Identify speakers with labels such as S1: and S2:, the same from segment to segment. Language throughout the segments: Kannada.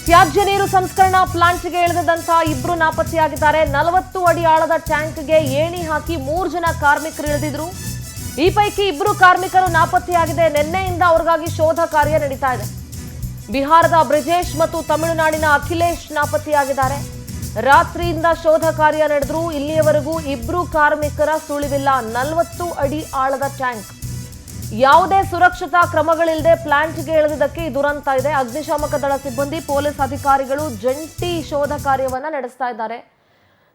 S1: ತ್ಯಾಜ್ಯ ನೀರು ಸಂಸ್ಕರಣಾ ಪ್ಲಾಂಟ್ಗೆ ಇಳಿದಂತಹ ಇಬ್ರು ನಾಪತ್ತೆಯಾಗಿದ್ದಾರೆ. 40 ಅಡಿ ಆಳದ ಟ್ಯಾಂಕ್ಗೆ ಏಣಿ ಹಾಕಿ 3 ಜನ ಕಾರ್ಮಿಕರು ಇಳಿದಿದ್ರು. ಈ ಪೈಕಿ ಇಬ್ರು ಕಾರ್ಮಿಕರು ನಾಪತ್ತೆಯಾಗಿದೆ. ನಿನ್ನೆಯಿಂದ ಅವರಿಗಾಗಿ ಶೋಧ ಕಾರ್ಯ ನಡೀತಾ ಇದೆ. ಬಿಹಾರದ ಬ್ರಿಜೇಶ್ ಮತ್ತು ತಮಿಳುನಾಡಿನ ಅಖಿಲೇಶ್ ನಾಪತ್ತೆಯಾಗಿದ್ದಾರೆ. ರಾತ್ರಿಯಿಂದ ಶೋಧ ಕಾರ್ಯ ನಡೆದ್ರು. ಇಲ್ಲಿಯವರೆಗೂ ಇಬ್ರು ಕಾರ್ಮಿಕರ ಸುಳಿವಿಲ್ಲ. 40 ಅಡಿ ಆಳದ ಟ್ಯಾಂಕ್, ಯಾವುದೇ ಸುರಕ್ಷತಾ ಕ್ರಮಗಳಿಲ್ಲದೆ ಪ್ಲಾಂಟ್ಗೆ ಇಳಿದಿದ್ದಕ್ಕೆ ಈ ದುರಂತ ಇದೆ. ಅಗ್ನಿಶಾಮಕ ದಳ ಸಿಬ್ಬಂದಿ, ಪೊಲೀಸ್ ಅಧಿಕಾರಿಗಳು ಜಂಟಿ ಶೋಧ ಕಾರ್ಯವನ್ನ ನಡೆಸ್ತಾ ಇದ್ದಾರೆ.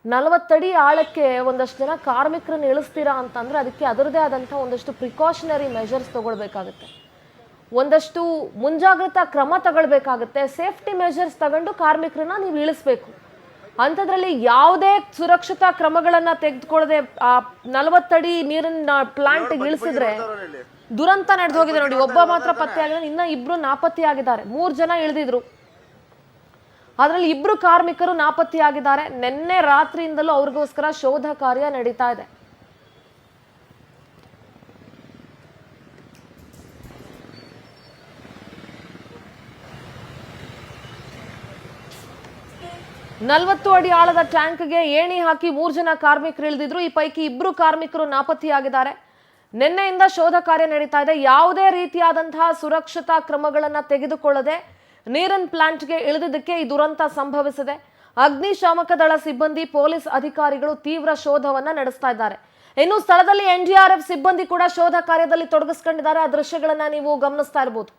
S1: 40 ಅಡಿ ಆಳಕ್ಕೆ ಒಂದಷ್ಟು ಜನ ಕಾರ್ಮಿಕರನ್ನು ಇಳಿಸ್ತೀರಾ ಅಂತಂದ್ರೆ ಅದಕ್ಕೆ ಅದರದೇ ಆದಂತಹ ಒಂದಷ್ಟು ಪ್ರಿಕಾಷನರಿ ಮೆಷರ್ಸ್ ತಗೊಳ್ಬೇಕಾಗುತ್ತೆ, ಒಂದಷ್ಟು ಮುಂಜಾಗ್ರತಾ ಕ್ರಮ ತಗೊಳ್ಬೇಕಾಗುತ್ತೆ. ಸೇಫ್ಟಿ ಮೆಷರ್ಸ್ ತಗೊಂಡು ಕಾರ್ಮಿಕರನ್ನ ನೀವು ಇಳಿಸ್ಬೇಕು. ಅಂಥದ್ರಲ್ಲಿ ಯಾವುದೇ ಸುರಕ್ಷತಾ ಕ್ರಮಗಳನ್ನ ತೆಗೆದುಕೊಳ್ಳದೆ 40 ಅಡಿ ನೀರಿನ ಪ್ಲಾಂಟ್ ಇಳಿಸಿದ್ರೆ ದುರಂತ ನಡೆದು ಹೋಗಿದೆ. ನೋಡಿ, ಒಬ್ಬ ಮಾತ್ರ ಪತ್ತೆ ಆಗಿದ್ದಾರೆ, ಇನ್ನ ಇಬ್ರು ನಾಪತ್ತೆಯಾಗಿದ್ದಾರೆ. 3 ಜನ ಇಳಿದಿದ್ರು, ಅದರಲ್ಲಿ ಇಬ್ರು ಕಾರ್ಮಿಕರು ನಾಪತ್ತೆಯಾಗಿದ್ದಾರೆ. ನಿನ್ನೆ ರಾತ್ರಿಯಿಂದಲೂ ಅವ್ರಿಗೋಸ್ಕರ ಶೋಧ ಕಾರ್ಯ ನಡೀತಾ ಇದೆ. ನಲವತ್ತು ಅಡಿ ಆಳದ ಟ್ಯಾಂಕ್ಗೆ ಏಣಿ ಹಾಕಿ 3 ಜನ ಕಾರ್ಮಿಕರು ಇಳಿದಿದ್ರು. ಈ ಪೈಕಿ ಇಬ್ರು ಕಾರ್ಮಿಕರು ನಾಪತ್ತೆಯಾಗಿದ್ದಾರೆ. ನಿನ್ನೆಯಿಂದ ಶೋಧ ಕಾರ್ಯ ನಡೀತಾ ಇದೆ. ಯಾವುದೇ ರೀತಿಯಾದಂತಹ ಸುರಕ್ಷತಾ ಕ್ರಮಗಳನ್ನ ತೆಗೆದುಕೊಳ್ಳದೆ ನೀರಿನ ಪ್ಲಾಂಟ್ಗೆ ಇಳಿದಿದ್ದಕ್ಕೆ ಈ ದುರಂತ ಸಂಭವಿಸಿದೆ. ಅಗ್ನಿಶಾಮಕ ದಳ ಸಿಬ್ಬಂದಿ, ಪೊಲೀಸ್ ಅಧಿಕಾರಿಗಳು ತೀವ್ರ ಶೋಧವನ್ನ ನಡೆಸ್ತಾ ಇದ್ದಾರೆ. ಇನ್ನು ಸ್ಥಳದಲ್ಲಿ ಎನ್ಡಿಆರ್ಎಫ್ ಸಿಬ್ಬಂದಿ ಕೂಡ ಶೋಧ ಕಾರ್ಯದಲ್ಲಿ ತೊಡಗಿಸಿಕೊಂಡಿದ್ದಾರೆ. ಆ ದೃಶ್ಯಗಳನ್ನ ನೀವು ಗಮನಿಸ್ತಾ ಇರಬಹುದು.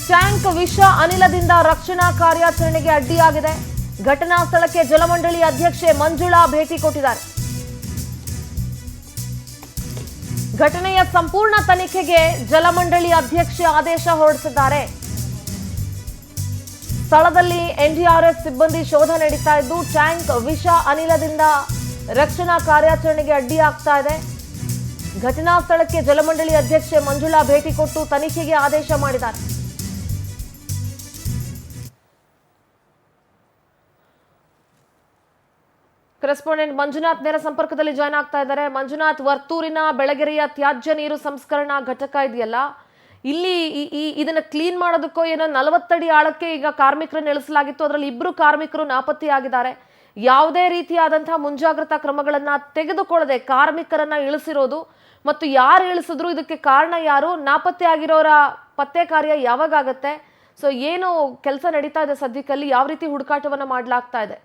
S1: ಟ್ಯಾಂಕ್ ವಿಷ ಅನಿಲದಿಂದ ರಕ್ಷಣಾ ಕಾರ್ಯಾಚರಣೆಗೆ ಅಡ್ಡಿಯಾಗಿದೆ. ಘಟನಾ ಸ್ಥಳಕ್ಕೆ ಜಲಮಂಡಳಿ ಅಧ್ಯಕ್ಷೆ ಮಂಜುಳಾ ಭೇಟಿ ಕೊಟ್ಟಿದ್ದಾರೆ. ಘಟನೆಯ ಸಂಪೂರ್ಣ ತನಿಖೆಗೆ ಜಲಮಂಡಳಿ ಅಧ್ಯಕ್ಷೆ ಆದೇಶ ಹೊರಡಿಸಿದ್ದಾರೆ. ಸ್ಥಳದಲ್ಲಿ ಎನ್ಡಿಆರ್ಎಫ್ ಸಿಬ್ಬಂದಿ ಶೋಧ ನಡೀತಾ ಇದ್ದು, ಟ್ಯಾಂಕ್ ವಿಷ ಅನಿಲದಿಂದ ರಕ್ಷಣಾ ಕಾರ್ಯಾಚರಣೆಗೆ ಅಡ್ಡಿಯಾಗ್ತಾ ಇದೆ. ಘಟನಾ ಸ್ಥಳಕ್ಕೆ ಜಲಮಂಡಳಿ ಅಧ್ಯಕ್ಷೆ ಮಂಜುಳಾ ಭೇಟಿ ಕೊಟ್ಟು ತನಿಖೆಗೆ ಆದೇಶ ಮಾಡಿದ್ದಾರೆ. ಕರೆಸ್ಪಾಂಡೆಂಟ್ ಮಂಜುನಾಥ್ ನೇರ ಸಂಪರ್ಕದಲ್ಲಿ ಜಾಯ್ನ್ ಆಗ್ತಾ ಇದ್ದಾರೆ. ಮಂಜುನಾಥ್, ವರ್ತೂರಿನ ಬೆಳಗೆರೆಯ ತ್ಯಾಜ್ಯ ನೀರು ಸಂಸ್ಕರಣಾ ಘಟಕ ಇದೆಯಲ್ಲ, ಇಲ್ಲಿ ಇದನ್ನ ಕ್ಲೀನ್ ಮಾಡೋದಕ್ಕೋ ಏನೋ 40 ಅಡಿ ಆಳಕ್ಕೆ ಈಗ ಕಾರ್ಮಿಕರನ್ನು ಇಳಿಸಲಾಗಿತ್ತು. ಅದರಲ್ಲಿ ಇಬ್ರು ಕಾರ್ಮಿಕರು ನಾಪತ್ತೆಯಾಗಿದ್ದಾರೆ. ಯಾವುದೇ ರೀತಿಯಾದಂತಹ ಮುಂಜಾಗ್ರತಾ ಕ್ರಮಗಳನ್ನ ತೆಗೆದುಕೊಳ್ಳದೆ ಕಾರ್ಮಿಕರನ್ನ ಇಳಿಸಿರೋದು ಮತ್ತು ಯಾರು ಇಳಿಸಿದ್ರು, ಇದಕ್ಕೆ ಕಾರಣ ಯಾರು, ನಾಪತ್ತೆ ಆಗಿರೋರ ಪತ್ತೆ ಕಾರ್ಯ ಯಾವಾಗ ಆಗತ್ತೆ, ಸೊ ಏನು ಕೆಲಸ ನಡೀತಾ ಇದೆ ಸದ್ಯಕ್ಕಲ್ಲಿ, ಯಾವ ರೀತಿ ಹುಡುಕಾಟವನ್ನ ಮಾಡಲಾಗ್ತಾ ಇದೆ?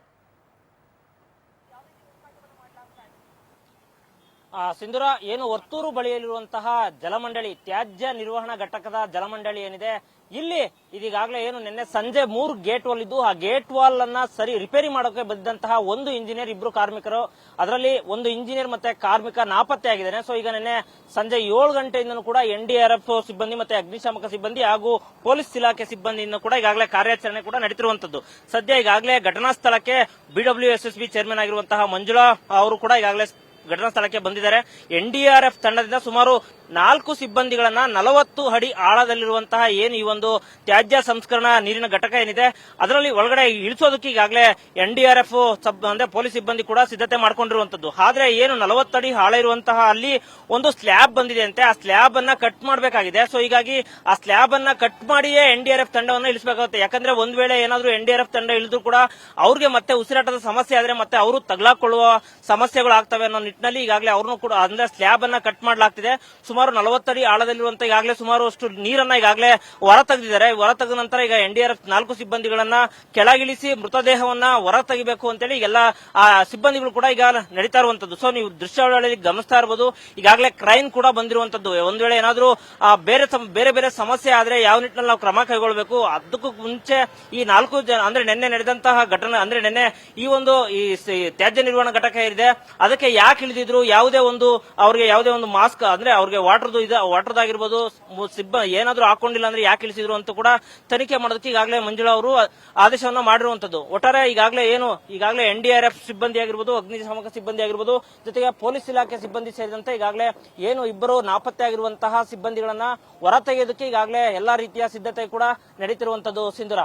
S2: ಸಿಂಧೂರ, ಏನು ವರ್ತೂರು ಬಳಿಯಲ್ಲಿರುವಂತಹ ಜಲಮಂಡಳಿ ತ್ಯಾಜ್ಯ ನಿರ್ವಹಣಾ ಘಟಕದ ಜಲಮಂಡಳಿ ಏನಿದೆ, ಇಲ್ಲಿ ಇದೀಗಾಗಲೇ ಏನು ನಿನ್ನೆ ಸಂಜೆ 3 ಗೇಟ್ ವಾಲ್ ಇದ್ದು, ಆ ಗೇಟ್ ವಾಲ್ ಅನ್ನ ರಿಪೇರಿ ಮಾಡೋಕೆ ಬಂದಂತಹ ಒಂದು ಇಂಜಿನಿಯರ್, ಇಬ್ರು ಕಾರ್ಮಿಕರು, ಅದರಲ್ಲಿ ಒಂದು ಇಂಜಿನಿಯರ್ ಮತ್ತೆ ಕಾರ್ಮಿಕ ನಾಪತ್ತೆ ಆಗಿದ್ದಾನೆ. ಸೊ ಈಗ ನಿನ್ನೆ ಸಂಜೆ 7 ಗಂಟೆಯಿಂದನೂ ಕೂಡ ಎನ್ಡಿಆರ್ಎಫ್ ಸಿಬ್ಬಂದಿ ಮತ್ತೆ ಅಗ್ನಿಶಾಮಕ ಸಿಬ್ಬಂದಿ ಹಾಗೂ ಪೊಲೀಸ್ ಇಲಾಖೆ ಸಿಬ್ಬಂದಿಯಿಂದ ಕೂಡ ಈಗಾಗಲೇ ಕಾರ್ಯಾಚರಣೆ ಕೂಡ ನಡೀತಿರುವಂತದ್ದು. ಸದ್ಯ ಈಗಾಗಲೇ ಘಟನಾ ಸ್ಥಳಕ್ಕೆ BWSSB ಚೇರ್ಮನ್ ಆಗಿರುವಂತಹ ಮಂಜುಳಾ ಅವರು ಕೂಡ ಈಗಾಗಲೇ ಘಟನಾ ಸ್ಥಳಕ್ಕೆ ಬಂದಿದ್ದಾರೆ. ಎನ್ಡಿಆರ್ಎಫ್ ತಂಡದಿಂದ ಸುಮಾರು 4 ಸಿಬ್ಬಂದಿಗಳನ್ನ 40 ಅಡಿ ಆಳದಲ್ಲಿರುವಂತಹ ಏನು ಈ ಒಂದು ತ್ಯಾಜ್ಯ ಸಂಸ್ಕರಣಾ ನೀರಿನ ಘಟಕ ಏನಿದೆ ಅದರಲ್ಲಿ ಒಳಗಡೆ ಇಳಿಸೋದಕ್ಕೆ ಈಗಾಗಲೇ ಎನ್ಡಿಆರ್ಎಫ್ ಅಂದ್ರೆ ಪೊಲೀಸ್ ಸಿಬ್ಬಂದಿ ಕೂಡ ಸಿದ್ಧತೆ ಮಾಡ್ಕೊಂಡಿರುವಂತದ್ದು. ಆದ್ರೆ ಏನು 40 ಅಡಿ ಆಳ ಇರುವಂತಹ ಅಲ್ಲಿ ಒಂದು ಸ್ಲ್ಯಾಬ್ ಬಂದಿದೆ ಅಂತೆ, ಆ ಸ್ಲ್ಯಾಬ್ ಅನ್ನ ಕಟ್ ಮಾಡಬೇಕಾಗಿದೆ. ಸೊ ಹೀಗಾಗಿ ಆ ಸ್ಲ್ಯಾಬ್ ಅನ್ನ ಕಟ್ ಮಾಡಿಯೇ ಎನ್ಡಿಆರ್ಎಫ್ ತಂಡವನ್ನು ಇಳಿಸಬೇಕಾಗುತ್ತೆ. ಯಾಕಂದ್ರೆ ಒಂದ್ ವೇಳೆ ಏನಾದ್ರೂ ಎನ್ಡಿಆರ್ಎಫ್ ತಂಡ ಇಳಿದ್ರು ಕೂಡ ಅವ್ರಿಗೆ ಮತ್ತೆ ಉಸಿರಾಟದ ಸಮಸ್ಯೆ ಆದ್ರೆ ಮತ್ತೆ ಅವರು ತಗಲಾಕೊಳ್ಳುವ ಸಮಸ್ಯೆಗಳು ಆಗ್ತವೆ ಅನ್ನೋ ನಿಟ್ಟಿನಲ್ಲಿ ಈಗಾಗಲೇ ಅವ್ರನ್ನು ಕೂಡ ಅಂದ್ರೆ ಸ್ಲ್ಯಾಬ್ ಅನ್ನ ಕಟ್ ಮಾಡಲಾಗ್ತಿದೆ. ಸುಮಾರು 40 ಅಡಿ ಆಳದಲ್ಲಿರುವಂತಹ ಈಗಾಗಲೇ ಸುಮಾರು ಅಷ್ಟು ನೀರನ್ನ ಈಗಾಗಲೇ ಹೊರ ತೆಗೆದಿದ್ದಾರೆ. ಹೊರ ತೆಗೆದ ನಂತರ ಈಗ ಎನ್ಡಿಆರ್ಎಫ್ 4 ಸಿಬ್ಬಂದಿಗಳನ್ನ ಕೆಳಗಿಳಿಸಿ ಮೃತದೇಹವನ್ನ ಹೊರ ತೆಗಿಬೇಕು ಅಂತೇಳಿ ಎಲ್ಲ ಆ ಸಿಬ್ಬಂದಿಗಳು ಕೂಡ ಈಗ ನಡೀತಾ ಇರುವಂತದ್ದು. ಸೊ ನೀವು ದೃಶ್ಯಾವಳಿಯಲ್ಲಿ ಗಮನಿಸ್ತಾ ಇರಬಹುದು, ಈಗಾಗಲೇ ಕ್ರೈನ್ ಕೂಡ ಬಂದಿರುವಂತದ್ದು. ಒಂದ್ ವೇಳೆ ಏನಾದ್ರೂ ಬೇರೆ ಬೇರೆ ಸಮಸ್ಯೆ ಆದ್ರೆ ಯಾವ ನಿಟ್ಟಿನಲ್ಲಿ ನಾವು ಕ್ರಮ ಕೈಗೊಳ್ಳಬೇಕು, ಅದಕ್ಕೂ ಮುಂಚೆ ಈ 4 ಜನ ಅಂದ್ರೆ ನಿನ್ನೆ ನಡೆದಂತಹ ಘಟನೆ ಅಂದ್ರೆ ನಿನ್ನೆ ಈ ಒಂದು ಈ ತ್ಯಾಜ್ಯ ನಿರ್ವಹಣಾ ಘಟಕ ಇದೆ ಅದಕ್ಕೆ ಯಾಕೆ ಇಳಿದಿದ್ರು, ಯಾವುದೇ ಒಂದು ಅವ್ರಿಗೆ ಯಾವುದೇ ಒಂದು ಮಾಸ್ಕ್ ಅಂದ್ರೆ ಅವ್ರಿಗೆ ವಾಟರ್ದಾಗಿರ್ಬೋದು ಏನಾದ್ರೂ ಹಾಕೊಂಡಿಲ್ಲ ಅಂದ್ರೆ ಯಾಕೆ ಇಳಿಸಿದ್ರು ಅಂತ ಕೂಡ ತನಿಖೆ ಮಾಡೋದಕ್ಕೆ ಈಗಾಗಲೇ ಮಂಜುಳಾ ಅವರು ಆದೇಶವನ್ನ ಮಾಡಿರುವಂತದ್ದು. ಒಟ್ಟಾರೆ ಈಗಾಗಲೇ ಎನ್ಡಿಆರ್ಎಫ್ ಸಿಬ್ಬಂದಿ ಆಗಿರ್ಬೋದು, ಅಗ್ನಿಶಾಮಕ ಸಿಬ್ಬಂದಿ ಆಗಿರ್ಬೋದು, ಜೊತೆಗೆ ಪೊಲೀಸ್ ಇಲಾಖೆ ಸಿಬ್ಬಂದಿ ಸೇರಿದಂತೆ ಈಗಾಗಲೇ ಏನು ಇಬ್ಬರು ನಾಪತ್ತೆ ಆಗಿರುವಂತಹ ಸಿಬ್ಬಂದಿಗಳನ್ನ ಹೊರ ತೆಗೆಯೋದಕ್ಕೆ ಈಗಾಗಲೇ ಎಲ್ಲಾ ರೀತಿಯ ಸಿದ್ಧತೆ ಕೂಡ ನಡೀತಿರುವಂತದ್ದು. ಸಿಂಧೂರ.